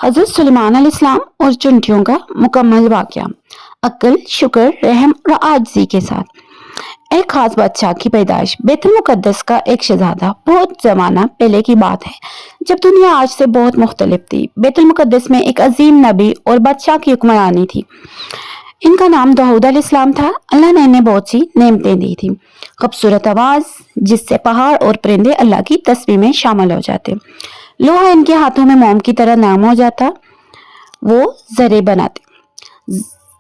हजरत सुलेमान अलैहिस्सलाम और चुनटियों का मुकम्मल वाक़या। अक्ल, शुक्र, रहम और आजिज़ी के साथ एक खास बादशाह की पैदाइश। बैतुल मुक़द्दस का एक शहज़ादा। बहुत ज़माना पहले की बात है, जब दुनिया आज से बहुत मुख्तलिफ थी। बैतुल मुक़द्दस में एक अजीम नबी और बादशाह की हुक्मरानी थी। इनका नाम दाऊद अलैहिस्सलाम था। अल्लाह ने इन्हें बहुत सी नेमतें दी थी। खूबसूरत आवाज़, जिससे पहाड़ और परिंदे अल्लाह की तस्बीह में शामिल हो जाते। लोहा इनके हाथों में मोम की तरह नरम हो जाता। वो जरे बनाते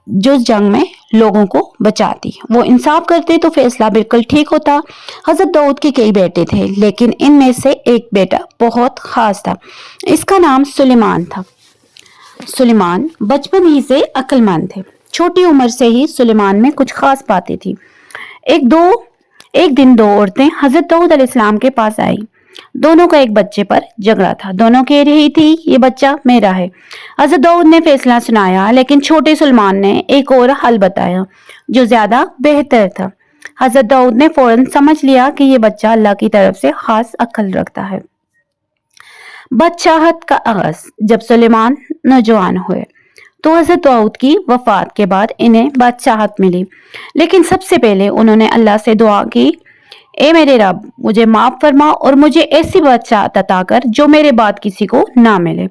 जो जंग में लोगों को बचाती। वो इंसाफ करते तो फैसला बिल्कुल ठीक होता। हजरत दाऊद के कई बेटे थे, लेकिन इनमें से एक बेटा बहुत खास था। इसका नाम सुलेमान था। सुलेमान बचपन ही से अक्लमंद थे। छोटी उम्र से ही सुलेमान में कुछ खास बातें थी। एक दिन दो औरतें हजरत दाऊद अलैहिस्सलाम के पास आई। दोनों का एक बच्चे पर झगड़ा था। दोनों कह रही थी, ये बच्चा मेरा है। हजरत दाऊद ने फैसला सुनाया, लेकिन छोटे सुलेमान ने एक और हल बताया जो ज्यादा बेहतर था। हजरत दाऊद ने फौरन समझ लिया कि ये बच्चा अल्लाह की तरफ से खास अक्ल रखता है। बादशाहत का आगाज। जब सुलेमान नौजवान हुए तो हजरत दाऊद की वफात के बाद इन्हें बादशाहत मिली, लेकिन सबसे पहले उन्होंने अल्लाह से दुआ की, ए मेरे रब, मुझे माफ फरमा और मुझे ऐसी बादशाहत अता कर जो मेरे बाद किसी को ना मिले।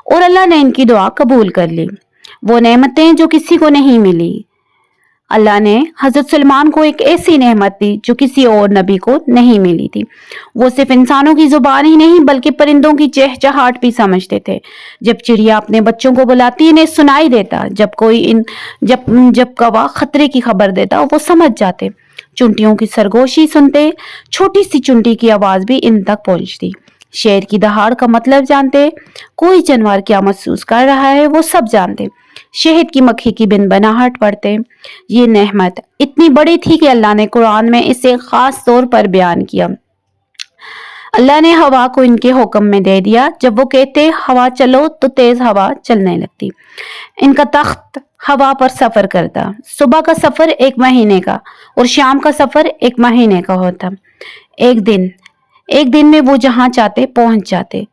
और अल्लाह ने इनकी दुआ कबूल कर ली। वो नेमतें जो किसी को नहीं मिली। अल्लाह ने हजरत सुलेमान को एक ऐसी नेमत दी जो किसी और नबी को नहीं मिली थी। वो सिर्फ इंसानों की जुबान ही नहीं, बल्कि परिंदों की चहचहाट भी समझते थे। जब चिड़िया अपने बच्चों को बुलाती, इन्हें सुनाई देता। जब कौवा खतरे की खबर देता, वो समझ जाते। चुंटियों की सरगोशी सुनते, छोटी सी चुंटी की आवाज भी इन तक पहुंचती। शेर की दहाड़ का मतलब जानते। कोई जानवर क्या महसूस कर रहा है वो सब जानते। शहद की मक्खी की बिन बनाहट पढ़ते। ये नेमत इतनी बड़ी थी कि अल्लाह ने कुरान में इसे खास तौर पर बयान किया। अल्लाह ने हवा को इनके हुक्म में दे दिया। जब वो कहते हवा चलो तो तेज हवा चलने लगती। इनका तख्त हवा पर सफर करता। सुबह का सफर 1 महीने का और शाम का सफर 1 महीने का होता। एक दिन में वो जहां चाहते पहुंच जाते।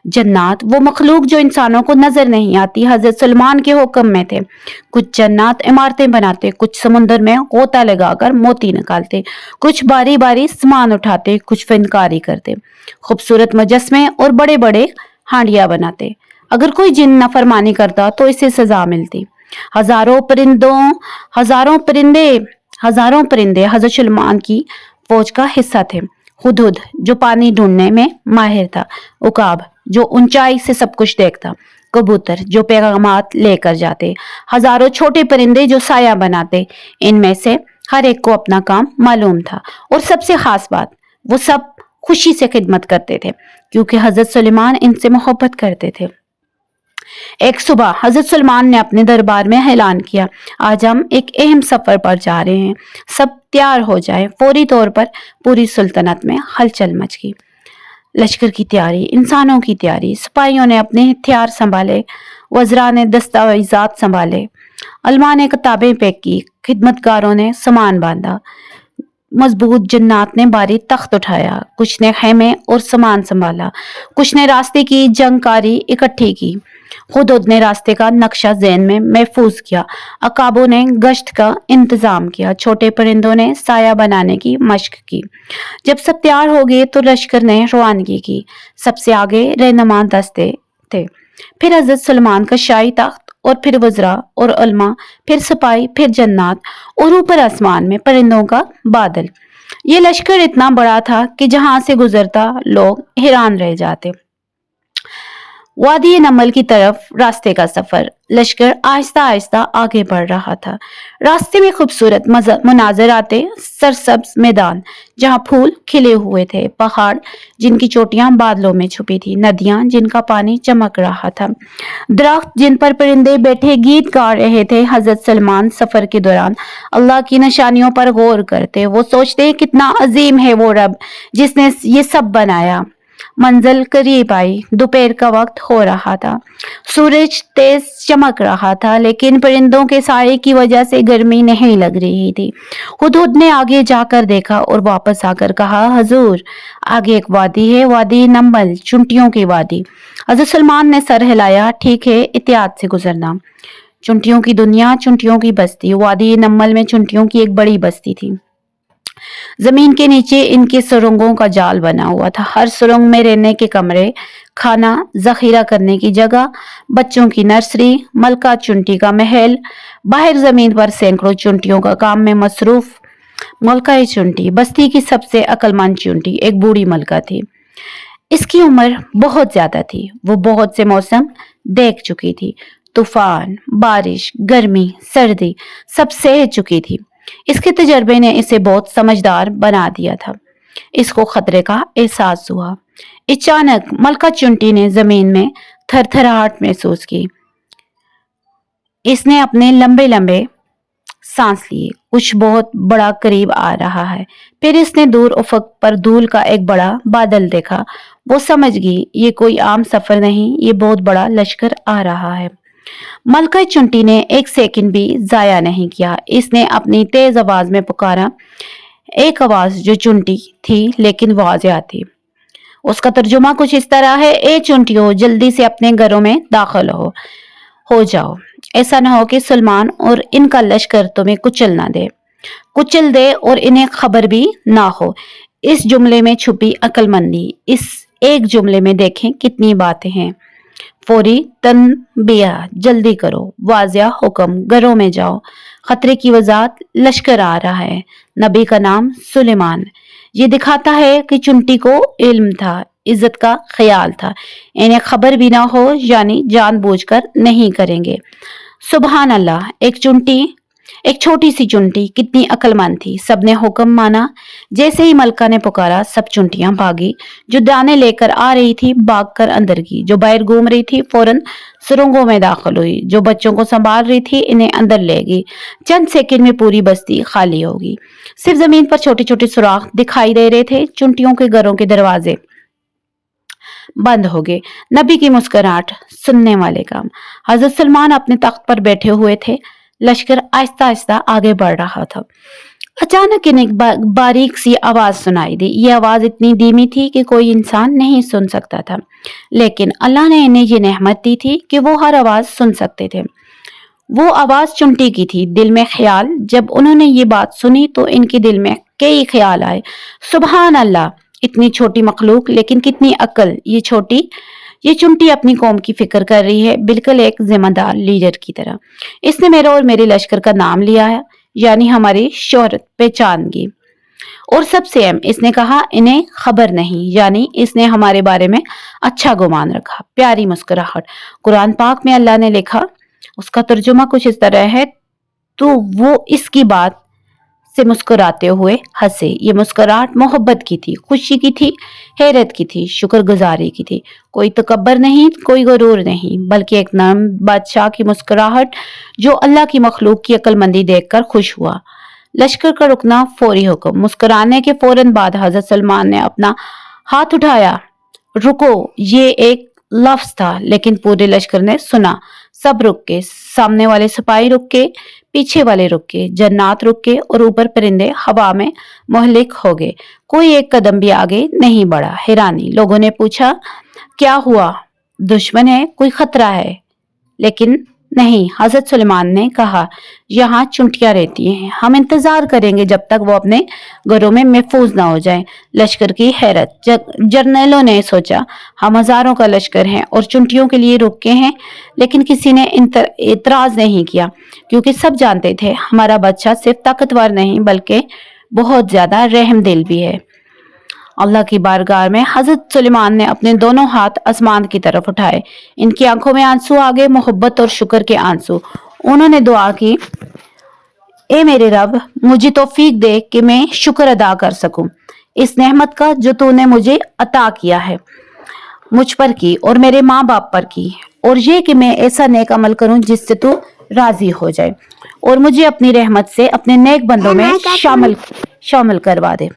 जन्नात, वो मखलूक जो इंसानों को नजर नहीं आती, हजरत सुलेमान के हुक्म में थे। कुछ जन्नात इमारतें बनाते, कुछ समुद्र में गोता लगाकर मोती निकालते, कुछ बारी बारी सामान उठाते, कुछ फनकारी करते, खूबसूरत मुजस्मे और बड़े बड़े हांडिया बनाते। अगर कोई जिन नफरमानी करता तो इसे सजा मिलती। हजारों परिंदे हजरत सुलेमान की फौज का हिस्सा थे। हुदहुद, जो पानी ढूंढने में माहिर था। उकाब, जो ऊंचाई से सब कुछ देखता। कबूतर, जो पैगामात लेकर जाते। हजारों छोटे परिंदे जो साया बनाते। इनमें से हर एक को अपना काम मालूम था। और सबसे खास बात, वो सब खुशी से खिदमत करते थे, क्योंकि हजरत सुलेमान इनसे मोहब्बत करते थे। एक सुबह हजरत सुलेमान ने अपने दरबार में ऐलान किया, आज हम एक अहम सफर पर जा रहे हैं, सब तैयार हो जाए। फौरी तौर पर पूरी सुल्तनत में हलचल मच गई। लश्कर की तैयारी, इंसानों की तैयारी। सिपाहियों ने अपने हथियार संभाले, वज़रा ने दस्तावेजात संभाले, अलमा ने किताबें पैक की, खिदमतगारों ने सामान बांधा। मजबूत जन्नात ने भारी तख्त उठाया, कुछ ने खेमे और सामान संभाला, कुछ ने रास्ते की जानकारी इकट्ठी की। हुदहुद ने रास्ते का नक्शा ज़हन में महफूज किया। अकाबों ने गश्त का इंतजाम किया। छोटे परिंदों ने साया बनाने की मशक की। जब सब तैयार हो गए तो लश्कर ने रवानगी की। सबसे आगे रहनुमा दस्ते थे, फिर हजरत सुलेमान का शाही तख्त, और फिर वज़रा और उलमा, फिर सिपाही, फिर जन्नात, और ऊपर आसमान में परिंदों का बादल। ये लश्कर इतना बड़ा था कि जहां से गुजरता लोग हैरान रह जाते। वादी नमल की तरफ रास्ते का सफर। लश्कर आहिस्ता आहिस्ता आगे बढ़ रहा था। रास्ते में खूबसूरत मुनाजर आते। सरसब्ज मैदान जहां फूल खिले हुए थे, पहाड़ जिनकी चोटियां बादलों में छुपी थी, नदियां जिनका पानी चमक रहा था, दरख्त जिन पर परिंदे बैठे गीत गा रहे थे। हजरत सुलेमान सफर के दौरान अल्लाह की निशानियों पर गौर करते। वो सोचते कितना अजीम है वो रब जिसने ये सब बनाया। मंजिल करीब आई। दोपहर का वक्त हो रहा था। सूरज तेज चमक रहा था, लेकिन परिंदों के साए की वजह से गर्मी नहीं लग रही थी। हुदहुद ने आगे जाकर देखा और वापस आकर कहा, हजूर, आगे एक वादी है, वादी नम्बल, चुंटियों की वादी। हजरत सलमान ने सर हिलाया, ठीक है, एहतियात से गुजरना। चुंटियों की दुनिया, चुंटियों की बस्ती। वादी नम्बल में चुंटियों की एक बड़ी बस्ती थी। जमीन के नीचे इनके सुरंगों का जाल बना हुआ था। हर सुरंग में रहने के कमरे, खाना, जखीरा करने की जगह, बच्चों की नर्सरी, मलका चुंटी का महल। बाहर जमीन पर सैकड़ों चुंटियों का काम में मसरूफ। मलका चुंटी, बस्ती की सबसे अक्लमंद चुंटी, एक बूढ़ी मलका थी। इसकी उम्र बहुत ज्यादा थी। वो बहुत से मौसम देख चुकी थी। तूफान, बारिश, गर्मी, सर्दी, सब सह चुकी थी। इसके तजर्बे ने इसे बहुत समझदार बना दिया था। इसको खतरे का एहसास हुआ। अचानक मलका चुंटी ने जमीन में थरथराहट महसूस की। इसने अपने लंबे लंबे सांस लिए। कुछ बहुत बड़ा करीब आ रहा है। फिर इसने दूर उफक पर धूल का एक बड़ा बादल देखा। वो समझ गई, ये कोई आम सफर नहीं, ये बहुत बड़ा लश्कर आ रहा है। मलका चुंटी ने एक सेकंड भी जाया नहीं किया। इसने अपनी तेज आवाज में पुकारा, एक आवाज जो चुंटी थी लेकिन वाज़ेह थी। उसका तर्जुमा कुछ इस तरह है, ए चुंटियों, जल्दी से अपने घरों में दाखिल हो जाओ। ऐसा ना हो कि सलमान और इनका लश्कर तुम्हें कुचल दे और इन्हें खबर भी ना हो। इस जुमले में छुपी अक्लमंदी, इस एक जुमले में देखें कितनी बातें हैं। फौरी तनबिया, जल्दी करो, वाज़ेह हुक्म, घरों में जाओ, खतरे की वजाहत, लश्कर आ रहा है, नबी का नाम सुलेमान। ये दिखाता है कि चुंटी को इल्म था, इज्जत का ख्याल था। इन्हें खबर भी ना हो, यानी जानबूझकर नहीं करेंगे। सुबहान अल्लाह। एक छोटी सी चुंटी कितनी अक्लमंद थी। सबने हुक्म माना। जैसे ही मलका ने पुकारा, सब चुंटियां भागी। जो दाने लेकर आ रही थी भागकर अंदर की, जो बाहर घूम रही थी फौरन सुरंगों में दाखिल हुई, जो बच्चों को संभाल रही थी इन्हें अंदर ले गई। चंद सेकंड में पूरी बस्ती खाली होगी। सिर्फ जमीन पर छोटे छोटे सुराख दिखाई दे रहे थे। चुंटियों के घरों के दरवाजे बंद हो गए। नबी की मुस्कुराहट सुनने वाले काम। हजरत सलमान अपने तख्त पर बैठे हुए थे। लश्कर आहिस्ता आहिस्ता आगे बढ़ रहा था। अचानक इन्हें एक बारीक सी आवाज सुनाई दी। ये आवाज इतनी धीमी थी कि कोई इंसान नहीं सुन सकता था, लेकिन अल्लाह ने इन्हें ये नेमत दी थी कि वो हर आवाज सुन सकते थे। वो आवाज चुंटी की थी। दिल में ख्याल। जब उन्होंने ये बात सुनी तो इनके दिल में कई ख्याल आए। सुबहान अल्लाह, इतनी छोटी मखलूक लेकिन कितनी अक्ल। ये चुंटी अपनी कौम की फिक्र कर रही है, बिल्कुल एक जिम्मेदार लीडर की तरह। इसने मेरा और मेरे लश्कर का नाम लिया है, यानी हमारी शोहरत पहचान की। और सबसे अहम, इसने कहा इन्हें खबर नहीं, यानी इसने हमारे बारे में अच्छा गुमान रखा। प्यारी मुस्कुराहट। कुरान पाक में अल्लाह ने लिखा, उसका तर्जुमा कुछ इस तरह है, तो वो इसकी बात से मुस्कुराते हुए हंसे। ये मुस्कुराहट मोहब्बत की थी, खुशी की थी, हैरत की थी, शुक्रगुजारी की थी। कोई तकब्बर नहीं, कोई गुरूर नहीं, बल्कि एक नर्म बादशाह की मुस्कुराहट जो अल्लाह की मखलूक की अक्लमंदी देखकर खुश हुआ। लश्कर का रुकना फौरी हुक्म। मुस्कुराने के फौरन बाद हजरत सलमान ने अपना हाथ उठाया। रुको, ये एक लफ्ज था, लेकिन पूरे लश्कर ने सुना। सब रुक के, सामने वाले सिपाही रुक के, पीछे वाले रुक के, जन्नात रुक के और ऊपर परिंदे हवा में मुहल्लिक हो गए। कोई एक कदम भी आगे नहीं बढ़ा। हैरानी। लोगों ने पूछा, क्या हुआ? दुश्मन है? कोई खतरा है? लेकिन नहीं। हजरत सुलेमान ने कहा, यहाँ चुंटियां रहती हैं, हम इंतजार करेंगे जब तक वो अपने घरों में महफूज ना हो जाएं। लश्कर की हैरत। जर्नलों ने सोचा, हम हजारों का लश्कर हैं और चुंटियों के लिए रुके हैं, लेकिन किसी ने इतराज नहीं किया, क्योंकि सब जानते थे हमारा बच्चा सिर्फ ताकतवर नहीं बल्कि बहुत ज्यादा रहमदिल भी है। अल्लाह की बारगाह में हजरत सुलेमान ने अपने दोनों हाथ आसमान की तरफ उठाए। इनकी आंखों में आंसू आ गए, मोहब्बत और शुक्र के आंसू। उन्होंने दुआ की, ए मेरे रब, मुझे तौफीक दे कि मैं शुक्र अदा कर सकूं इस नेमत का जो तूने मुझे अता किया है, मुझ पर की और मेरे माँ बाप पर की, और ये कि मैं ऐसा नेक अमल करूं जिससे तू राजी हो जाए और मुझे अपनी रहमत से अपने नेक बंदों में शामिल करवा दे।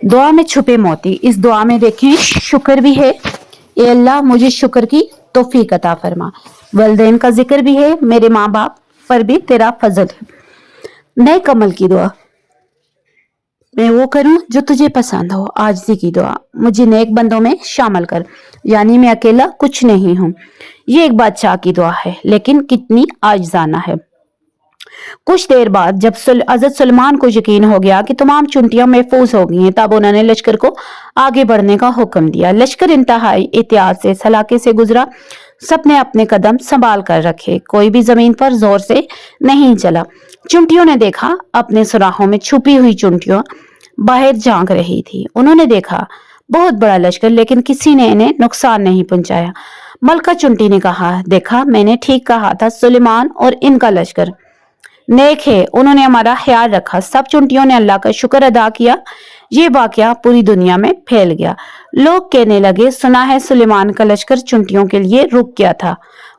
दुआ में छुपे मोती। इस दुआ में देखें शुक्र भी है, ए अल्लाह मुझे शुक्र की तौफीक अता फरमा। वलदैन का जिक्र भी है, मेरे माँ बाप पर भी तेरा फजल है। नए कमल की दुआ, मैं वो करूं जो तुझे पसंद हो। आजिज़ी की दुआ, मुझे नेक बंदों में शामिल कर, यानी मैं अकेला कुछ नहीं हूं। ये एक बादशाह की दुआ है, लेकिन कितनी आजिज़ाना है। कुछ देर बाद जब हजरत सुलेमान को यकीन हो गया कि तमाम चुनटियां महफूज हो गई हैं, तब उन्होंने लश्कर को आगे बढ़ने का हुक्म दिया। लश्कर इंतहाई एहतियात से सलाखे से गुजरा। सबने अपने कदम संभाल कर रखे, कोई भी जमीन पर जोर से नहीं चला। चुनटियों ने देखा, अपने सुराहों में छुपी हुई चुनटियां बाहर झांक रही थी। उन्होंने देखा बहुत बड़ा लश्कर, लेकिन किसी ने इन्हें नुकसान नहीं पहुंचाया। मलका चुनटी ने कहा, देखा मैंने ठीक कहा था, सुलेमान और इनका लश्कर नेक है, उन्होंने हमारा ख्याल रखा। सब चुनटियों ने अल्लाह का शुक्र अदा किया। ये वाकया पूरी दुनिया में फैल गया। लोग कहने लगे, सुना है सुलेमान का लश्कर चुनटियों के लिए रुक गया था।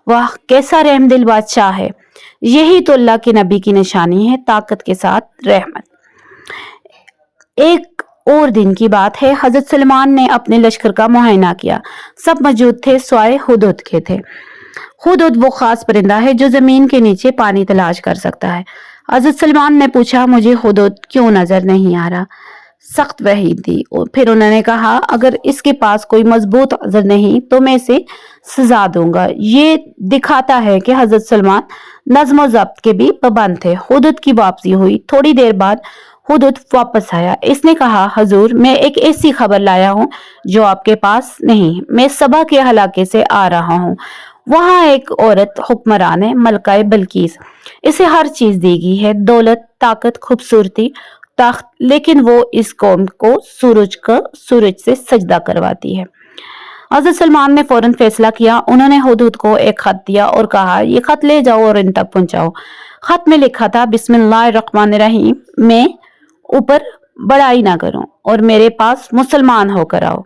वाह, कैसा रहमदिल बादशाह है। यही तो अल्लाह के नबी की निशानी है, ताकत के साथ रहमत। एक और दिन की बात है, हजरत सुलेमान ने अपने लश्कर का मुआयना किया। सब मौजूद थे स्वाए हुदुद के थे। हुदुद वो खास परिंदा है जो जमीन के नीचे पानी तलाश कर सकता है। हजरत सुलेमान ने पूछा, मुझे हुदुद क्यों नजर नहीं आ रहा? सख्त वहीद दी। फिर उन्होंने कहा, अगर इसके पास कोई मजबूत अज़र नहीं तो मैं इसे सजा दूंगा। ये दिखाता है कि हजरत सुलेमान नज्म व ज़ब्त के भी पाबंद थे। हुदुद की वापसी हुई। थोड़ी देर बाद हुदुद वापस आया। इसने कहा, हजूर मैं एक ऐसी खबर लाया हूँ जो आपके पास नहीं। मैं सबा के इलाके से आ रहा हूँ। वहाँ एक औरत हुक्मरान है, मलकाए बल्कीस। इसे हर चीज दी गई है, दौलत, ताकत, खूबसूरती, तख्त, लेकिन वो इस कौम को सूरज से सजदा करवाती है। हजरत सलमान ने फौरन फैसला किया। उन्होंने हुदूद को एक खत दिया और कहा, ये खत ले जाओ और इन तक पहुंचाओ। खत में लिखा था, बिस्मिल्लाहिर्रहमानिर्रहीम, मैं ऊपर बड़ाई ना करूं और मेरे पास मुसलमान होकर आओ।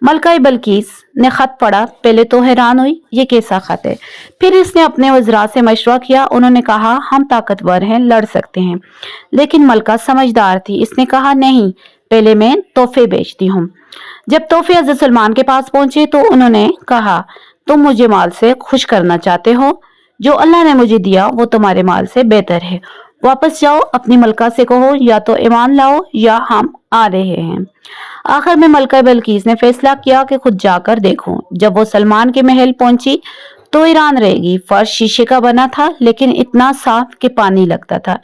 मलकाई बल्कीस ने खत पढ़ा। पहले तो हैरान हुई, ये कैसा खत है। फिर इसने अपने वज़रा से मशवरा किया। उन्होंने कहा, हम ताकतवर हैं, लड़ सकते हैं। लेकिन मलका समझदार थी। इसने कहा, नहीं, पहले मैं तोहफे बेचती हूँ। जब तोहफे हज़रत सलमान के पास पहुंचे तो उन्होंने कहा, तुम मुझे माल से खुश करना चाहते हो? जो अल्लाह ने मुझे दिया वो तुम्हारे माल से बेहतर है। वापस जाओ, अपनी मलका से कहो या तो ईमान लाओ या हम आ रहे हैं। आखिर में मलका बल्कीस ने फैसला किया कि खुद जाकर देखूं। जब वो सलमान के महल पहुंची तो ईरान रहेगी। फर्श शीशे का बना था, लेकिन इतना साफ कि पानी लगता था।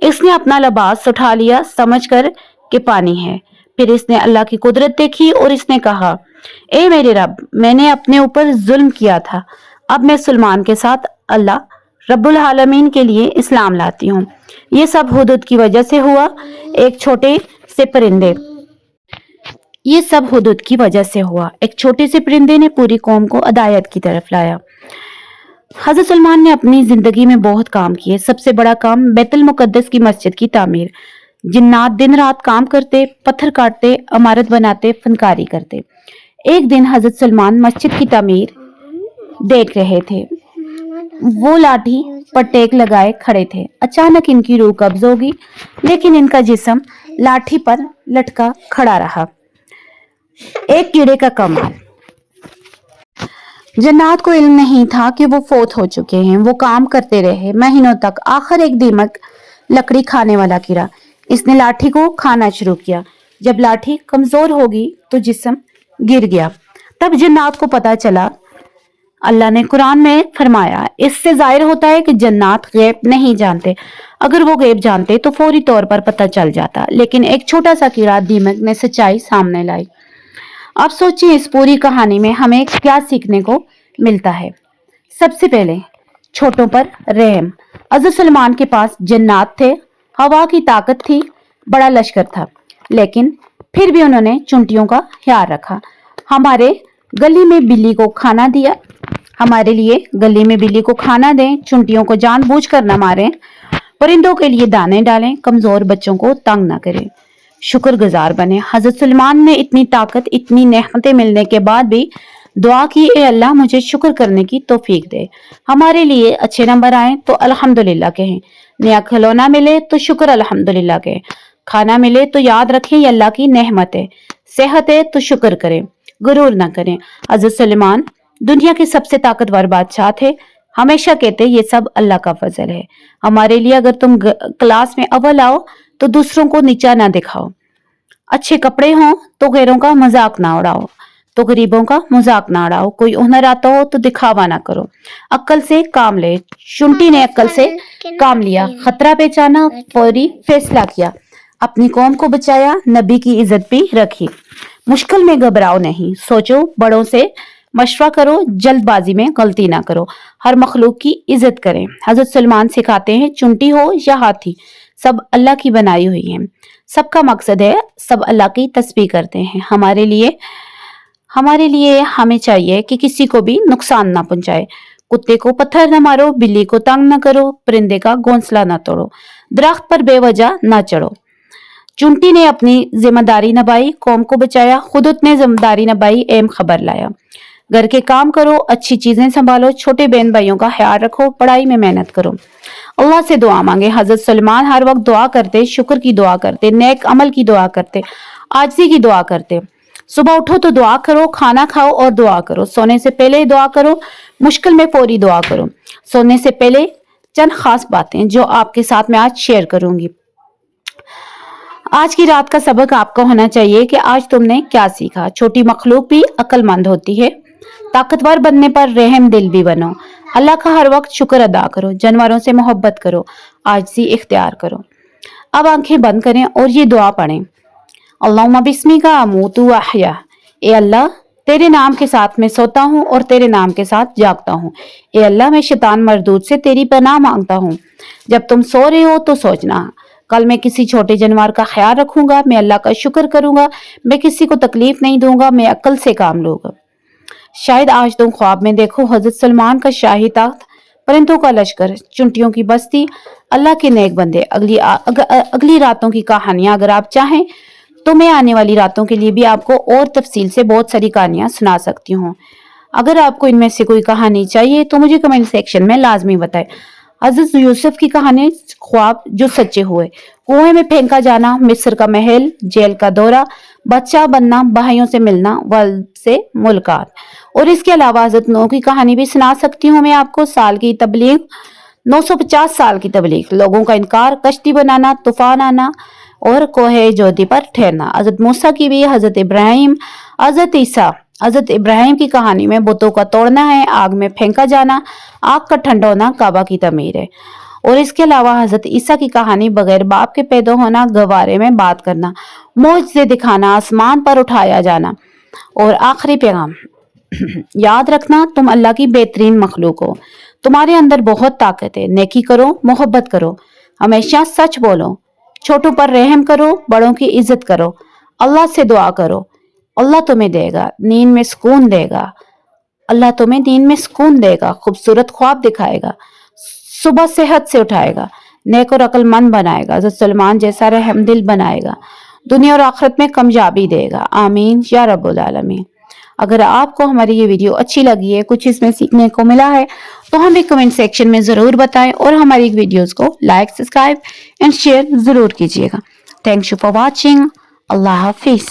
इसने अपना लिबास उठा लिया, समझकर कि पानी है। फिर इसने अल्लाह की कुदरत देखी और इसने कहा, ए मेरे रब, मैंने अपने ऊपर जुल्म किया था। अब मैं सलमान के साथ अल्लाह रब्बुल आलमीन के लिए इस्लाम लाती हूँ। ये सब हुदूद की वजह से हुआ। एक छोटे से परिंदे ये सब हुदूद की वजह से हुआ। एक छोटे से परिंदे ने पूरी कौम को अदायत की तरफ लाया। हजरत सलमान ने अपनी जिंदगी में बहुत काम किए। सबसे बड़ा काम बैतुल मुकद्दस की मस्जिद की तामीर। जिन्नात दिन रात काम करते, पत्थर काटते, इमारत बनाते, फनकारी करते। एक दिन हजरत सलमान मस्जिद की तामीर देख रहे थे। वो लाठी पर टेक लगाए खड़े थे। अचानक इनकी रूह कब्ज होगी, लेकिन इनका जिस्म लाठी पर लटका खड़ा रहा। एक कीड़े का कमाल। जन्नात को इल्म नहीं था कि वो फौत हो चुके हैं। वो काम करते रहे महीनों तक। आखिर एक दीमक, लकड़ी खाने वाला कीड़ा, इसने लाठी को खाना शुरू किया। जब लाठी कमजोर होगी तो जिस्म गिर गया। तब जन्नात को पता चला, अल्लाह ने कुरान में फरमाया, इससे जाहिर होता है कि जन्नात गैब नहीं जानते। अगर वो गैब जानते तो फौरी तौर पर पता चल जाता। लेकिन एक छोटा सा कीड़ा, दीमक, ने सच्चाई सामने लाई। अब सोचिए, इस पूरी कहानी में हमें क्या सीखने को मिलता है। सबसे पहले, छोटों पर रहम। हज़रत सलमान के पास जन्नात थे, हवा की ताकत थी, बड़ा लश्कर था, लेकिन फिर भी उन्होंने चुंटियों का ख्याल रखा। हमारे गली में बिल्ली को खाना दिया। हमारे लिए गली में बिल्ली को खाना दें, चुंटियों को जानबूझकर न मारें, परिंदों के लिए दाने डालें, कमजोर बच्चों को तंग न करें, शुक्रगुजार बने। हजरत सलमान ने इतनी ताकत, इतनी नेमतें मिलने के बाद भी दुआ की, ए अल्लाह मुझे शुक्र करने की तौफीक दे। हमारे लिए अच्छे नंबर आए तो अल्हम्दुलिल्लाह कहें, नया खिलौना मिले तो शुक्र अल्हम्दुलिल्लाह कहें, खाना मिले तो याद रखें ये अल्लाह की नेमत है, सेहत है तो शुक्र करें, गुरूर ना करें। हजरत सुलेमान दुनिया के सबसे ताकतवर बादशाह थे, हमेशा कहते ये सब अल्लाह का फजल है हमारे लिए। अगर तुम क्लास में अव्वल आओ तो दूसरों को नीचा ना दिखाओ, अच्छे कपड़े हों तो गैरों का मजाक ना उड़ाओ, तो गरीबों का मजाक ना उड़ाओ, कोई हुनर आता हो तो दिखावा ना करो, अक्ल से काम ले। चुंटी ने अक्ल से काम लिया, खतरा पहचाना, फौरी फैसला किया, अपनी कौम को बचाया, नबी की इज्जत भी रखी। मुश्किल में घबराओ नहीं, सोचो, बड़ों से मशवरा करो, जल्दबाजी में गलती ना करो, हर मखलूक की इज्जत करें। हजरत सलमान सिखाते हैं चुंटी हो या हाथी सब अल्लाह की बनाई हुई है, सबका मकसद है, सब अल्लाह की तस्बीह करते हैं। हमारे लिए हमें चाहिए कि किसी को भी नुकसान ना पहुंचाए, कुत्ते को पत्थर न मारो, बिल्ली को तंग न करो, परिंदे का घोंसला न तोड़ो, दरख्त पर बेवजह न चढ़ो। चुंटी ने अपनी जिम्मेदारी निभाई, कौम को बचाया, खुद उतने जिम्मेदारी निभाई, एम खबर लाया। घर के काम करो, अच्छी चीजें संभालो, छोटे बहन भाइयों का ख्याल रखो, पढ़ाई में मेहनत करो, अल्लाह से दुआ मांगे। हजरत सलमान हर वक्त दुआ करते, शुक्र की दुआ करते, नेक अमल की दुआ करते, आजिज़ी की दुआ करते। सुबह उठो तो दुआ करो, खाना खाओ और दुआ करो, सोने से पहले दुआ करो, मुश्किल में फौरी दुआ करो। सोने से पहले चंद खास बातें जो आपके साथ मैं आज शेयर करूंगी। आज की रात का सबक आपका होना चाहिए कि आज तुमने क्या सीखा। छोटी मखलूक भी अक्लमंद होती है, ताकतवर बनने पर रहम दिल भी बनो, अल्लाह का हर वक्त शुक्र अदा करो, जानवरों से मोहब्बत करो, आजिज़ी इख्तियार करो। अब आंखें बंद करें और ये दुआ पढ़ें, अल्लाहुम्मा बिस्मिका अमूतु व अहया। ए अल्लाह, तेरे नाम के साथ मैं सोता हूँ और तेरे नाम के साथ जागता हूँ। ए अल्लाह, मैं शैतान मरदूद से तेरी पनाह मांगता हूँ। जब तुम सो रहे हो तो सोचना, कल मैं किसी छोटे जानवर का ख्याल रखूंगा, मैं अल्लाह का शुक्र करूंगा, मैं किसी को तकलीफ नहीं दूंगा, मैं अक्ल से काम लूंगा। शायद आज तुम ख्वाब में देखो हजरत सलमान का शाही तख्त, परिंदों का लश्कर, चुंटियों की बस्ती, अल्लाह के नेक बंदे। अगली रातों की कहानियां अगर आप चाहें तो मैं आने वाली रातों के लिए भी आपको और तफसील से बहुत सारी कहानियां सुना सकती हूँ। अगर आपको इनमें से कोई कहानी चाहिए तो मुझे कमेंट सेक्शन में लाजमी बताएं। हजरत यूसुफ की कहानी, ख्वाब जो सच्चे हुए, कुएं में फेंका जाना, मिस्र का महल, जेल का दौरा, बच्चा बनना, भाइयों से मिलना, वल्द से मुलाकात। और इसके अलावा हजरत नूह की कहानी भी सुना सकती हूँ मैं आपको। साल की तबलीग, 950 साल की तबलीग, लोगों का इनकार, कश्ती बनाना, तूफान आना और कोहे जोदी पर ठहरना। हजरत मूसा की भी, हजरत इब्राहिम, हजरत ईसा। हजरत इब्राहिम की कहानी में बुतों का तोड़ना है, आग में फेंका जाना, आग का ठंडा होना, काबा की तमीर है। और इसके अलावा हजरत ईसा की कहानी, बगैर बाप के पैदा होना, गवारे में बात करना, मोज़े दिखाना, आसमान पर उठाया जाना। और आखिरी पैगाम, याद रखना तुम अल्लाह की बेहतरीन मखलूक हो, तुम्हारे अंदर बहुत ताकत है। नेकी करो, मोहब्बत करो, हमेशा सच बोलो, छोटों पर रहम करो, बड़ों की इज्जत करो, अल्लाह से दुआ करो, अल्लाह तुम्हें देगा, नींद में सुकून देगा, अल्लाह तुम्हें नींद में सुकून देगा, खूबसूरत ख्वाब दिखाएगा, सुबह सेहत से उठाएगा, नेक और अक्लमंद बनाएगा, हज़रत सलमान जैसा रहमदिल बनाएगा, दुनिया और आखिरत में कामयाबी देगा। आमीन या रब्बुल आलमीन। अगर आपको हमारी ये वीडियो अच्छी लगी है, कुछ इसमें सीखने को मिला है, तो हमें कमेंट सेक्शन में ज़रूर बताएं और हमारी वीडियोस को लाइक, सब्सक्राइब एंड शेयर ज़रूर कीजिएगा। Thanks you for watching. अल्लाह हाफिज़।